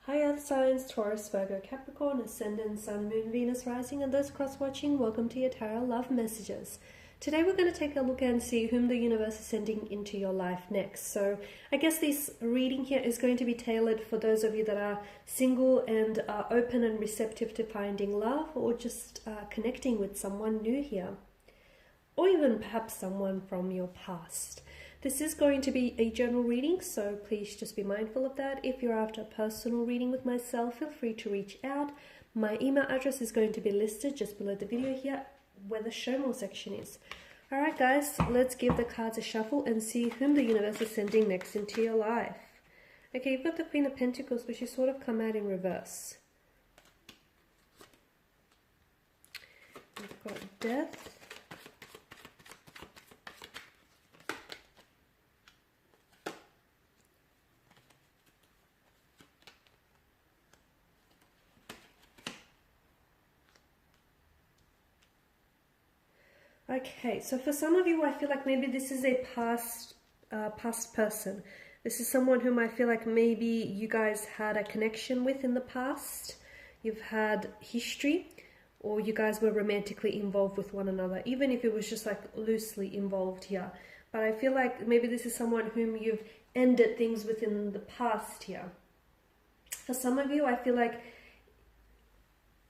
Hi Earth signs, Taurus, Virgo, Capricorn, Ascendant, Sun, Moon, Venus, Rising, and those cross-watching, welcome to your Tarot Love Messages. Today we're going to take a look and see whom the universe is sending into your life next. So I guess this reading here is going to be tailored for those of you that are single and are open and receptive to finding love, or just connecting with someone new here, or even perhaps someone from your past. This is going to be a general reading, so please just be mindful of that. If you're after a personal reading with myself, feel free to reach out. My email address is going to be listed just below the video here, where the show more section is. Alright guys, let's give the cards a shuffle and see whom the universe is sending next into your life. Okay, you've got the Queen of Pentacles, which has sort of come out in reverse. We've got Death. Okay, so for some of you, I feel like maybe this is a past person. This is someone whom I feel like maybe you guys had a connection with in the past. You've had history, or you guys were romantically involved with one another, even if it was just like loosely involved here. But I feel like maybe this is someone whom you've ended things with in the past here. For some of you, I feel like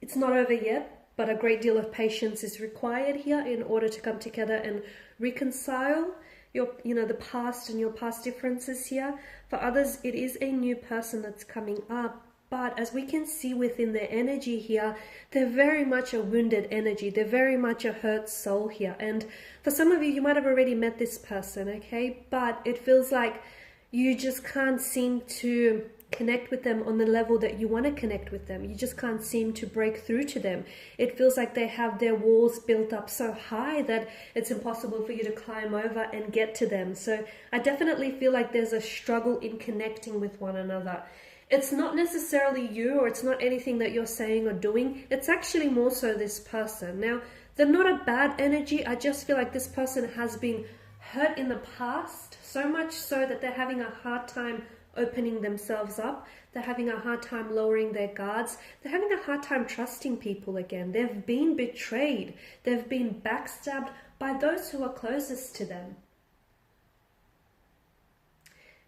it's not over yet, but a great deal of patience is required here in order to come together and reconcile the past and your past differences here. For others, it is a new person that's coming up, but as we can see within their energy here, they're very much a wounded energy. They're very much a hurt soul here. And for some of you, you might have already met this person, okay? But it feels like you just can't seem to connect with them on the level that you want to connect with them. You just can't seem to break through to them. It feels like they have their walls built up so high that it's impossible for you to climb over and get to them. So I definitely feel like there's a struggle in connecting with one another. It's not necessarily you, or it's not anything that you're saying or doing. It's actually more so this person. Now, they're not a bad energy. I just feel like this person has been hurt in the past, so much so that they're having a hard time opening themselves up. They're having a hard time lowering their guards. They're having a hard time trusting people again. They've been betrayed. They've been backstabbed by those who are closest to them.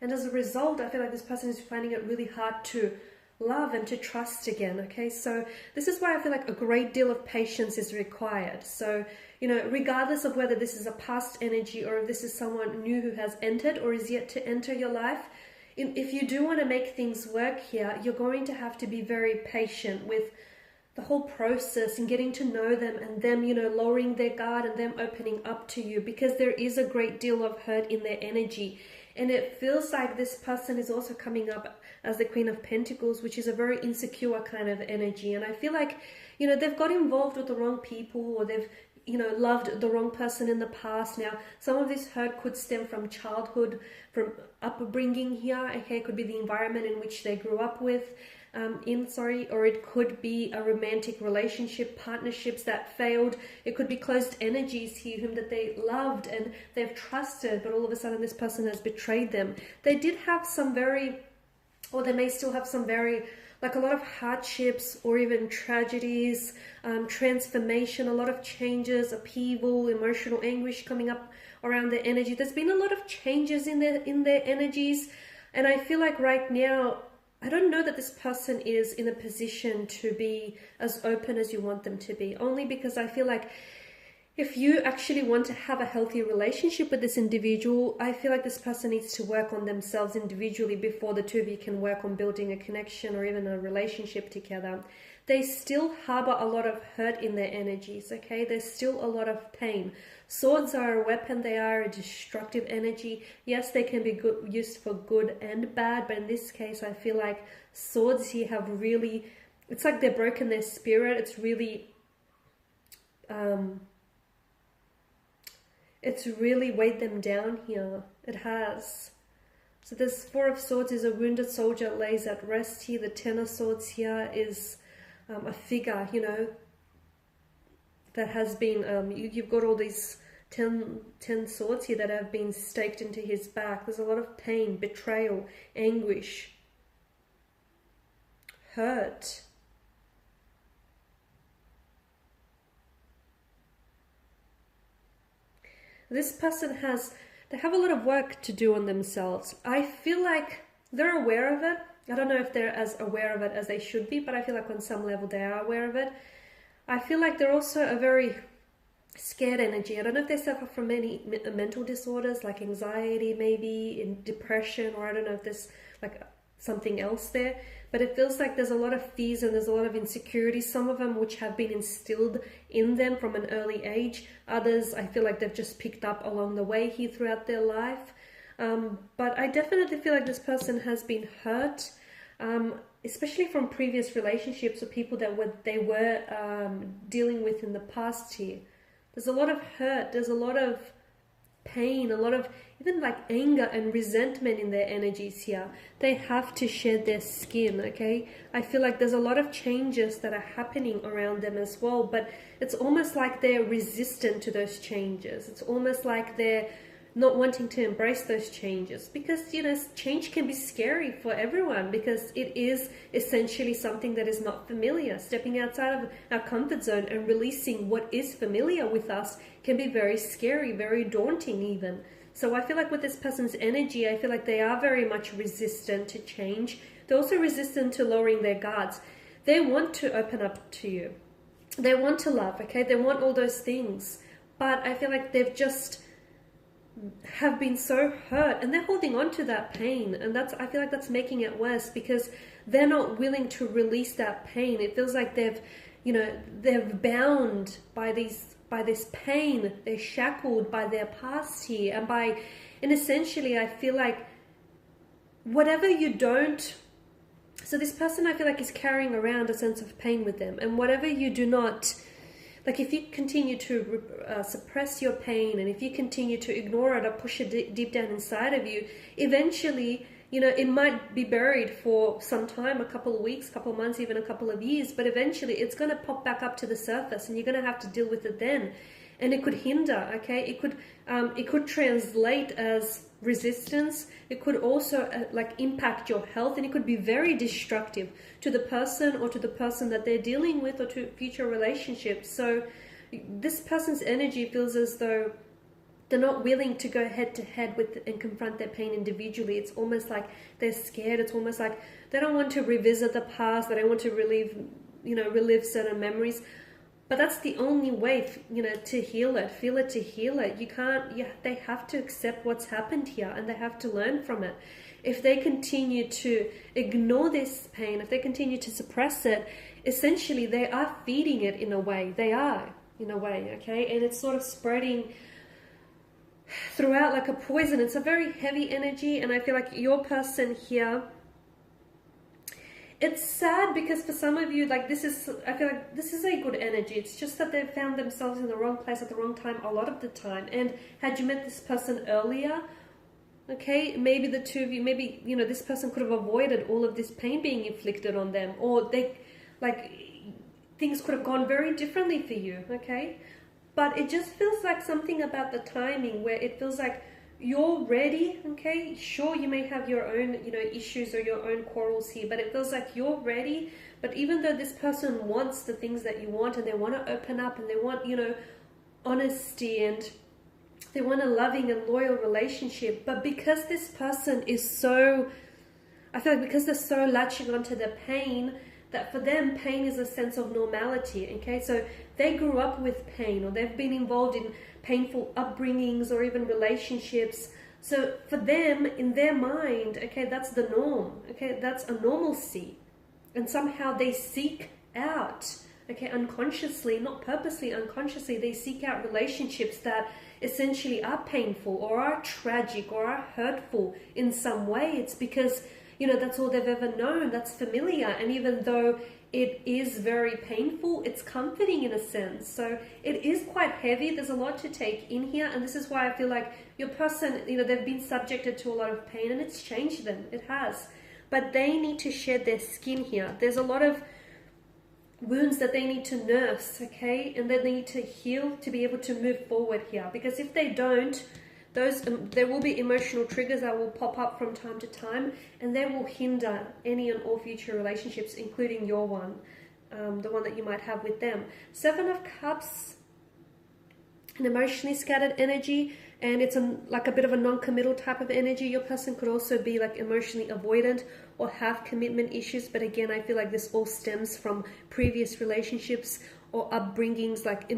And as a result, I feel like this person is finding it really hard to love and to trust again. Okay, so this is why I feel like a great deal of patience is required. So, regardless of whether this is a past energy or if this is someone new who has entered or is yet to enter your life, if you do want to make things work here, you're going to have to be very patient with the whole process and getting to know them, and them, lowering their guard and them opening up to you, because there is a great deal of hurt in their energy. And it feels like this person is also coming up as the Queen of Pentacles, which is a very insecure kind of energy. And I feel like, they've got involved with the wrong people, or they've loved the wrong person in the past. Now, some of this hurt could stem from childhood, from upbringing here. Okay, it could be the environment in which they grew up with, or it could be a romantic relationship, partnerships that failed. It could be closed energies here, whom that they loved and they've trusted, but all of a sudden this person has betrayed them. They did have they may still have some very, like a lot of hardships or even tragedies, transformation, a lot of changes, upheaval, emotional anguish coming up around their energy. There's been a lot of changes in their energies, and I feel like right now, I don't know that this person is in a position to be as open as you want them to be, only because I feel like if you actually want to have a healthy relationship with this individual, I feel like this person needs to work on themselves individually before the two of you can work on building a connection or even a relationship together. They still harbor a lot of hurt in their energies, okay? There's still a lot of pain. Swords are a weapon. They are a destructive energy. Yes, they can be used for good and bad, but in this case, I feel like swords here have really, it's like they're broken their spirit. It's really, it's really weighed them down here. It has. So this Four of Swords is a wounded soldier lays at rest here. The Ten of Swords here is a figure, that has been, you've got all these 10 swords here that have been staked into his back. There's a lot of pain, betrayal, anguish. hurt. This person they have a lot of work to do on themselves. I feel like they're aware of it. I don't know if they're as aware of it as they should be, but I feel like on some level they are aware of it. I feel like they're also a very scared energy. I don't know if they suffer from any mental disorders like anxiety, maybe in depression, or I don't know if there's like something else there, but it feels like there's a lot of fears and there's a lot of insecurities, some of them which have been instilled in them from an early age. Others I feel like they've just picked up along the way here throughout their life. But I definitely feel like this person has been hurt, especially from previous relationships or people that they were dealing with in the past here. There's a lot of hurt, there's a lot of pain, a lot of even like anger and resentment in their energies here. They have to shed their skin, okay? I feel like there's a lot of changes that are happening around them as well, but it's almost like they're resistant to those changes. It's almost like they're not wanting to embrace those changes, because, you know, change can be scary for everyone, because it is essentially something that is not familiar. Stepping outside of our comfort zone and releasing what is familiar with us can be very scary, very daunting even. So I feel like with this person's energy, I feel like they are very much resistant to change. They're also resistant to lowering their guards. They want to open up to you. They want to love, okay? They want all those things. But I feel like they've just have been so hurt and they're holding on to that pain, and I feel like that's making it worse, because they're not willing to release that pain. It feels like they're bound by this pain. They're shackled by their past here, and essentially I feel like whatever you don't, so this person I feel like is carrying around a sense of pain with them, and whatever you do not, like if you continue to suppress your pain, and if you continue to ignore it or push it deep down inside of you, eventually, you know, it might be buried for some time, a couple of weeks, couple of months, even a couple of years, but eventually it's going to pop back up to the surface, and you're going to have to deal with it then. And it could hinder, okay? It could translate as resistance. It could also like impact your health, and it could be very destructive to the person or to the person that they're dealing with, or to future relationships. So this person's energy feels as though they're not willing to go head to head with and confront their pain individually. It's almost like they're scared. It's almost like they don't want to revisit the past. They don't want to relive certain memories. But that's the only way, you know, to heal it. Feel it to heal it. They have to accept what's happened here, and they have to learn from it. If they continue to ignore this pain, if they continue to suppress it, essentially they are feeding it in a way. They are, in a way, okay? And it's sort of spreading throughout like a poison. It's a very heavy energy, and I feel like your person here, it's sad because for some of you, like I feel like this is a good energy. It's just that they've found themselves in the wrong place at the wrong time a lot of the time. And had you met this person earlier, okay, maybe the two of you, maybe, you know, this person could have avoided all of this pain being inflicted on them, or things could have gone very differently for you, okay? But it just feels like something about the timing where it feels like you're ready, okay? Sure, you may have your own, you know, issues or your own quarrels here, but it feels like you're ready. But even though this person wants the things that you want, and they want to open up, and they want, you know, honesty, and they want a loving and loyal relationship, but because this person is so, I feel like because they're so latching onto the pain, that for them, pain is a sense of normality, okay? So they grew up with pain, or they've been involved in painful upbringings or even relationships. So for them, in their mind, okay, that's the norm, okay? That's a normalcy. And somehow they seek out, okay, unconsciously, not purposely, unconsciously, they seek out relationships that essentially are painful or are tragic or are hurtful in some way. It's because, you know, that's all they've ever known. That's familiar. And even though it is very painful, it's comforting in a sense. So it is quite heavy. There's a lot to take in here. And this is why I feel like your person, you know, they've been subjected to a lot of pain, and it's changed them. It has. But they need to shed their skin here. There's a lot of wounds that they need to nurse, okay? And they need to heal to be able to move forward here. Because if they don't, there will be emotional triggers that will pop up from time to time, and they will hinder any and all future relationships, including your one, the one that you might have with them. Seven of Cups, an emotionally scattered energy, and it's like a bit of a non-committal type of energy. Your person could also be like emotionally avoidant or have commitment issues, but again, I feel like this all stems from previous relationships or upbringings, like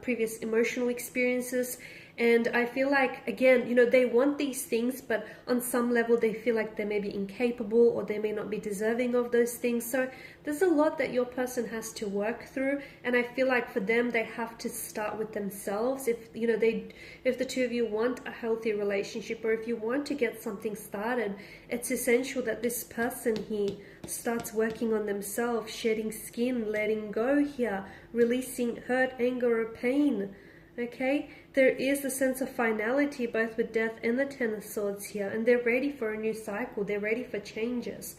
previous emotional experiences. And I feel like, again, you know, they want these things, but on some level they feel like they may be incapable or they may not be deserving of those things. So there's a lot that your person has to work through, and I feel like for them, they have to start with themselves. If, you know, if the two of you want a healthy relationship, or if you want to get something started, it's essential that this person here starts working on themselves, shedding skin, letting go here, releasing hurt, anger, or pain. Okay, there is a sense of finality both with Death and the Ten of Swords here, and they're ready for a new cycle. They're ready for changes,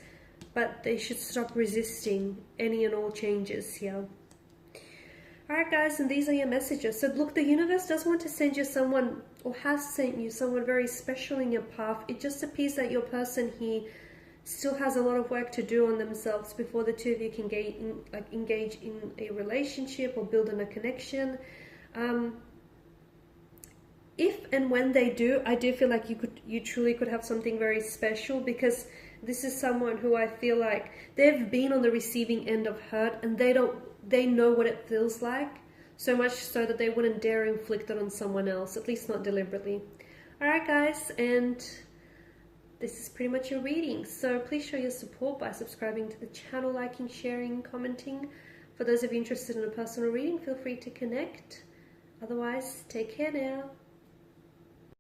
but they should stop resisting any and all changes here. Alright guys, and these are your messages. So look, the universe does want to send you someone, or has sent you someone very special in your path. It just appears that your person here still has a lot of work to do on themselves before the two of you can engage in a relationship or build on a connection. If and when they do, I do feel like you truly could have something very special, because this is someone who I feel like they've been on the receiving end of hurt, and they know what it feels like, so much so that they wouldn't dare inflict it on someone else, at least not deliberately. Alright guys, and this is pretty much your reading. So please show your support by subscribing to the channel, liking, sharing, commenting. For those of you interested in a personal reading, feel free to connect. Otherwise, take care now.